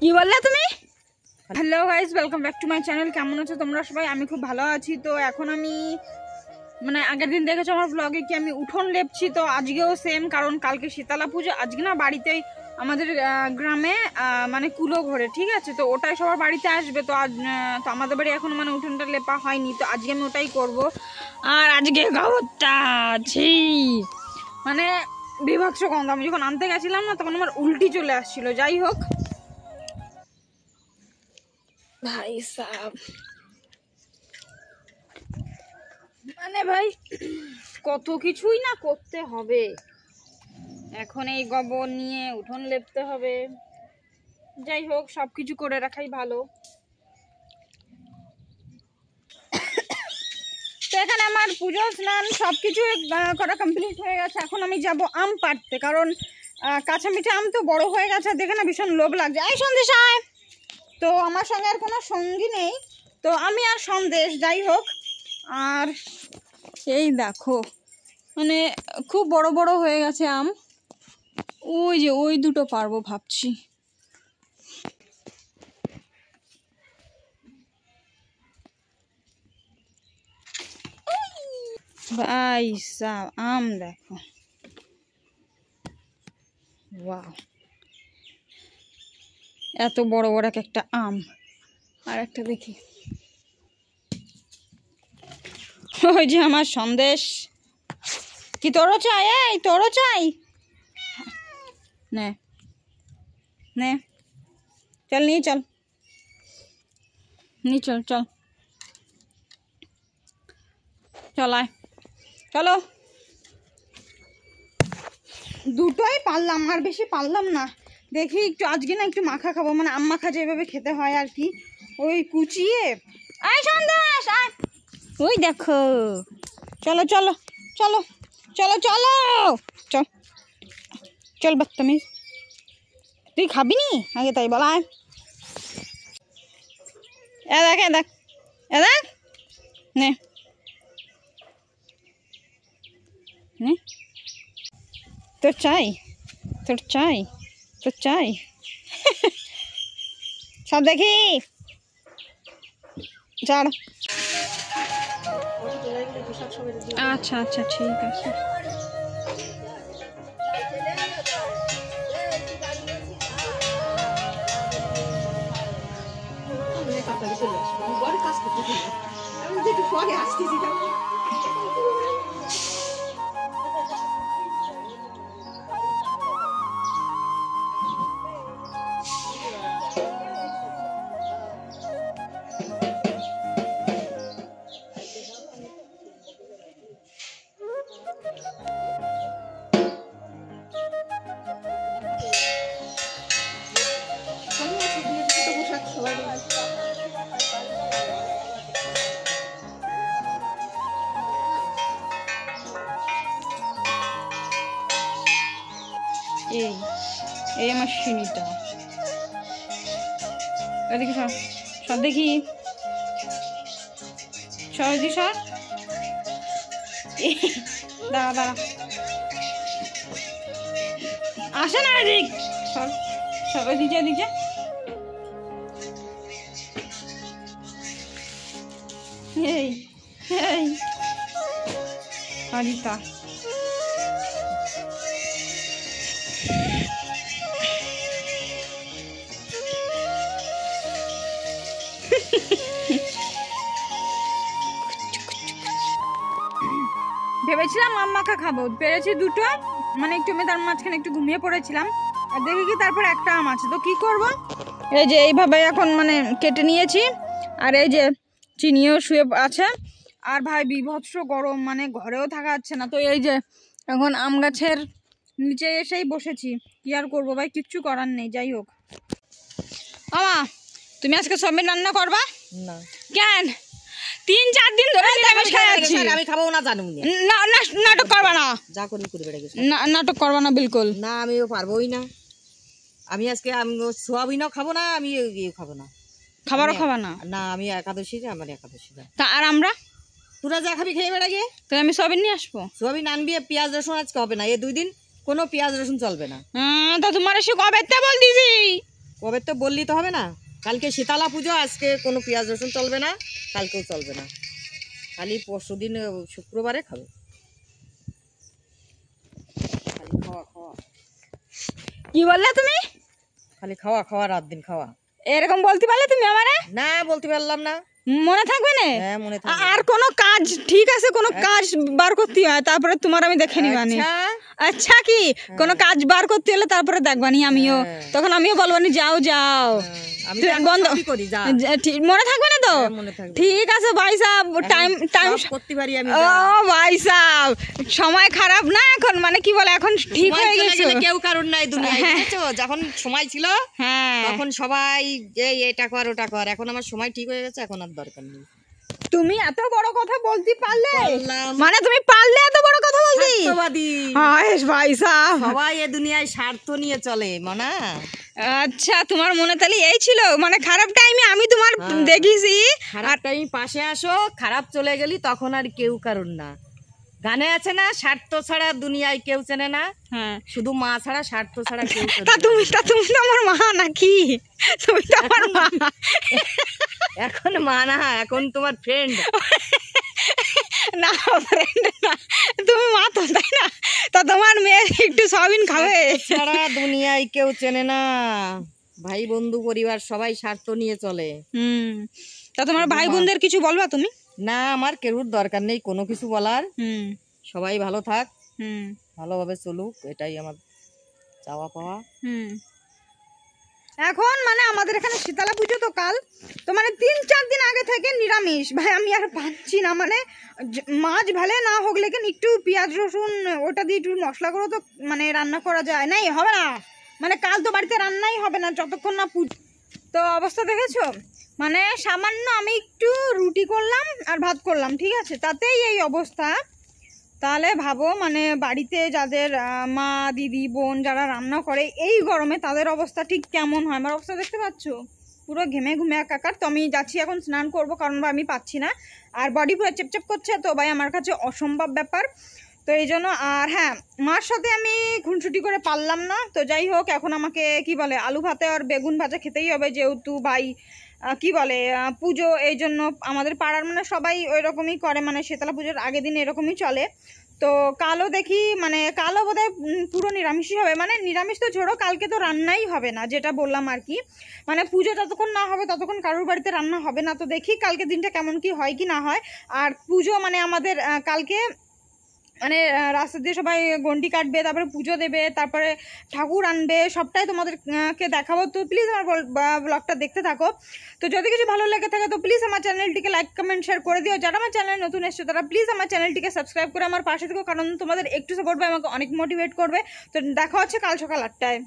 কি বললে তুমি? Hello guys, welcome back to my channel. কেমন আছো তোমরা সবাই? আমি খুব ভালো আছি। তো এখন আমি মানে আগের দিন দেখেছো আমার ব্লগে কি আমি উঠোন লেপছি, তো আজকেও সেম, কারণ কালকে শীতলা পুজো। আজকে না বাড়িতেই আমাদের গ্রামে মানে কুলো ঘরে, ঠিক আছে, তো ওটাই সবার বাড়িতে আসবে। তো আজ তো আমাদের বাড়ি এখনো মানে উঠোনটা লেপা হয়নি, তো আজকে আমি ওটাই করব। আর আজকে খবরটা ছি মানে বিভৎস গন্ধ। আমি যখন আনতে গেছিলাম না তখন আমার উল্টি চলে আসছিল। যাই হোক ভাই সাহেব, মানে ভাই কত কিছুই না করতে হবে। এখন এই গোবর নিয়ে উঠোন লেপতে হবে। যাই হোক, সব কিছু করে রাখাই ভালো। তো এখানে আমার পুজো স্নান সব কিছু করা কমপ্লিট হয়ে গেছে। এখন আমি যাব আম পাড়তে, কারণ কাঁচা মিঠা আম তো বড় হয়ে গেছে, দেখে না ভীষণ লোভ লাগছে। এই সন্দেশ আয়। তো আমার সঙ্গে আর কোনো সঙ্গী নেই, তো আমি আর সন্দেশ। যাই হোক, আর এই দেখো মানে খুব বড় বড় হয়ে গেছে আম। ওই যে ওই দুটো পারবো ভাবছি। ভাই সাব আম দেখো, ওয়াও, এত বড় বড় একটা আম। আর একটা দেখি, ওই যে আমার সন্দেশ। কি তোরও চাই? এই তোরও চাই? নে নে, চল নিয়ে চল, নিয়ে চল, চল চল আয়, চলো। দুটোই পারলাম, আর বেশি পারলাম না। দেখি একটু আজকে না একটু মাখা খাবো, মানে আম মাখা যেভাবে খেতে হয় আর কি, ওই কুচিয়ে। আয় সন্দেশ আয়, ওই দেখো। চলো চলো চলো চলো চলো চল চল, বদতমিজ। তুই খাবি নি আগে তাই বল? আয়, এ দেখ এ দেখ এ দেখ, নে নে। তোর চাই? তোর চাই? তোর চাই? সব দেখি ছাড়। আচ্ছা আচ্ছা ঠিক আছে। এই এই আমার সিঁড়িটা, এদিকে সব সব দেখি, সব এদিকে সব। দাঁড়া দাঁড়া, আসে না এদিক, সব সব এদিকে এদিকে। এই এই হারিতা ভেবেছিলাম আম মাখা খাবো, পেরেছি দুটো, মানে একটু আমি তার মাঝখানে একটু ঘুমিয়ে পড়েছিলাম। আর দেখি কি তারপর একটা আম আছে, তো কি করব? এই যে এইভাবে এখন মানে কেটে নিয়েছি। আর এই যে চিনিও শুয়ে আছে। আর ভাই বিভৎস গরম, মানে ঘরেও থাকা যাচ্ছে না। তো এই যে এখন আম গাছের নিচে এসেই বসেছি। কি আর করবো ভাই, কিচ্ছু করার নেই। যাই হোক, আমা তুমি আজকে সবই রান্না করবা? না। কেন? 3-4 দিন ধরে নিরামিষ খাই আছি। আমি খাবো না, জানো না? নাটক করবা না, যা করবি করে বেড়ে গেছে। নাটক করবা না বিলকুল না, আমিও পারবোই না। আমি আজকে সোয়াবিনও খাবো না, আমি খাবো না, খাবারও খাবা না। না, আমি একাদশী, আমার একাদশী। তা আর আমরা? তোরা যা খাবি খেয়ে বেড়ে গে। তো আমি সোয়াবিন নিয়ে আসবো। সোয়াবিন আনবি, পেঁয়াজ রসুন আজকে হবে না, এই 2 দিন কোনো পেঁয়াজ রসুন চলবে না। তা তোমার এসে কবে তে বল দিছি? কবে তো বললি তো হবে না। কালকে শীতলা পুজো, আজকে কোনো পেঁয়াজ রসুন চলবে না, কালকেও চলবে না, খালি পরশুদিন শুক্রবারে খাবে। খালি খাওয়া খাওয়া, কি বললে তুমি? খালি খাওয়া খাওয়া, রাত দিন খাওয়া। এরকম বলতে পারলে তুমি আমারে? না বলতে পারলাম না। মনে থাকবে না? হ্যাঁ মনে থাকবে। আর কোনো কাজ ঠিক আছে, কোনো কাজ বার করতে হয় তারপরে তোমার আমি দেখে নিবানি। আচ্ছা কি কোনো কাজ বার করতে হলে তারপরে দেখবানি আমিও, তখন আমিও বলবানি যাও যাও। আমি বন্ধ করি, যা মনে থাকবে না তো? মনে থাকবে। ঠিক আছে ভাই সাহেব, টাইম টাইম করতে পারি আমি। ও ভাই সাহেব, সময় খারাপ না এখন, মানে কি বলে এখন ঠিক হয়ে গেছে, কেউ কারণ নাই দুনিয়ায়, বুঝেছো? যখন সময় ছিল হ্যাঁ তখন সবাই এই এটা কর ওটা কর, এখন আমার সময় ঠিক হয়ে গেছে, এখন আর দরকার নেই। তুমি এত বড় কথা বলতে পারলে, বললাম। মানে তুমি পারলে এত বড় কথা বলতে? স্বার্থবাদী ভাই সাহেব, সবাই এ দুনিয়ায় স্বার্থ নিয়ে চলে মনা। আচ্ছা তোমার মনে তাহলে এই ছিল, মানে খারাপ টাইমে আমি তোমার দেখেছি, খারাপ টাইম পাশে আসো, খারাপ চলে গেলি তখন আর কেউ কারণ না। গানে আছে না, স্বার্থ ছাড়া দুনিয়ায় কেউ চেনে না, হ্যাঁ শুধু মা ছাড়া স্বার্থ ছাড়া কেউ চেনে তা না। তুমি তো আমার মা নাকি? তুমি তো আমার মা। এখন মা না, এখন তোমার ফ্রেন্ড। না ফ্রেন্ড না, তুমি মা তো, তাই না? তা তোমার মেয়ে একটু সয়াবিন খাবে। ছাড়া দুনিয়ায় কেউ চেনে না, ভাই বন্ধু পরিবার সবাই স্বার্থ নিয়ে চলে। তা তোমার ভাই বোনদের কিছু বলবা তুমি? না, আমার কেউর দরকার নেই কোনো কিছু বলার। সবাই ভালো থাক, ভালোভাবে চলুক, এটাই আমার চাওয়া পাওয়া। এখন মানে আমাদের এখানে শীতলা পুজো তো কাল, তো মানে 3-4 দিন আগে থেকে নিরামিষ। ভাই আমি আর পাচ্ছি না, মানে মাছ ভালে না হোক লেকিন একটু পেঁয়াজ রসুন ওটা দিয়ে একটু মশলা করে তো মানে রান্না করা যায় নাই, হবে না। মানে কাল তো বাড়িতে রান্নাই হবে না যতক্ষণ না পুজো। তো অবস্থা দেখেছো, মানে সামান্য আমি একটু রুটি করলাম আর ভাত করলাম, ঠিক আছে, তাতেই এই অবস্থা। তাহলে ভাবো মানে বাড়িতে যাদের মা দিদি বোন যারা রান্না করে এই গরমে তাদের অবস্থা ঠিক কেমন হয়। আমার অবস্থা দেখতে পাচ্ছ, পুরো ঘেমে ঘুমে একাকার। তো আমি যাচ্ছি এখন স্নান করব, কারণ আমি পাচ্ছি না, আর বডি পুরো চেপচেপ করছে, তো ভাই আমার কাছে অসম্ভব ব্যাপার। তো এই জন্য, আর হ্যাঁ মার সাথে আমি খুনসুটি করে পারলাম না। তো যাই হোক, এখন আমাকে কি বলে আলু ভাতে আর বেগুন ভাজা খেতেই হবে, যেহেতু ভাই কি বলে পুজো, এই জন্য আমাদের পাড়ার মানে সবাই ওই রকমই করে, মানে শীতলা পুজোর আগের দিন এরকমই চলে। তো কালও দেখি, মানে কালও বোধহয় পুরো নিরামিষই হবে, মানে নিরামিষ তো ছোড়ো, কালকে তো রান্নাই হবে না, যেটা বললাম আর কি। মানে পুজো যতক্ষণ না হবে ততক্ষণ কারোর বাড়িতে রান্না হবে না। তো দেখি কালকে দিনটা কেমন কি হয় কি না হয়। আর পুজো মানে আমাদের কালকে মানে রাস্তা দিয়ে সবাই গন্ডি কাটবে, তারপরে পুজো দেবে, তারপরে ঠাকুর আনবে, সবটাই তোমাদেরকে দেখাবো। তো প্লিজ আমার ব্লগটা দেখতে থাকো। তো যদি কিছু ভালো লেগে থাকে তো প্লিজ আমার চ্যানেলটিকে লাইক কমেন্ট শেয়ার করে দিও। যারা আমার চ্যানেলে নতুন এসছো তারা প্লিজ আমার চ্যানেলটিকে সাবস্ক্রাইব করে আমার পাশে থেকো, কারণ তোমাদের একটু সাপোর্ট আমাকে অনেক মোটিভেট করবে। তো দেখা হচ্ছে কাল সকাল 8টায়।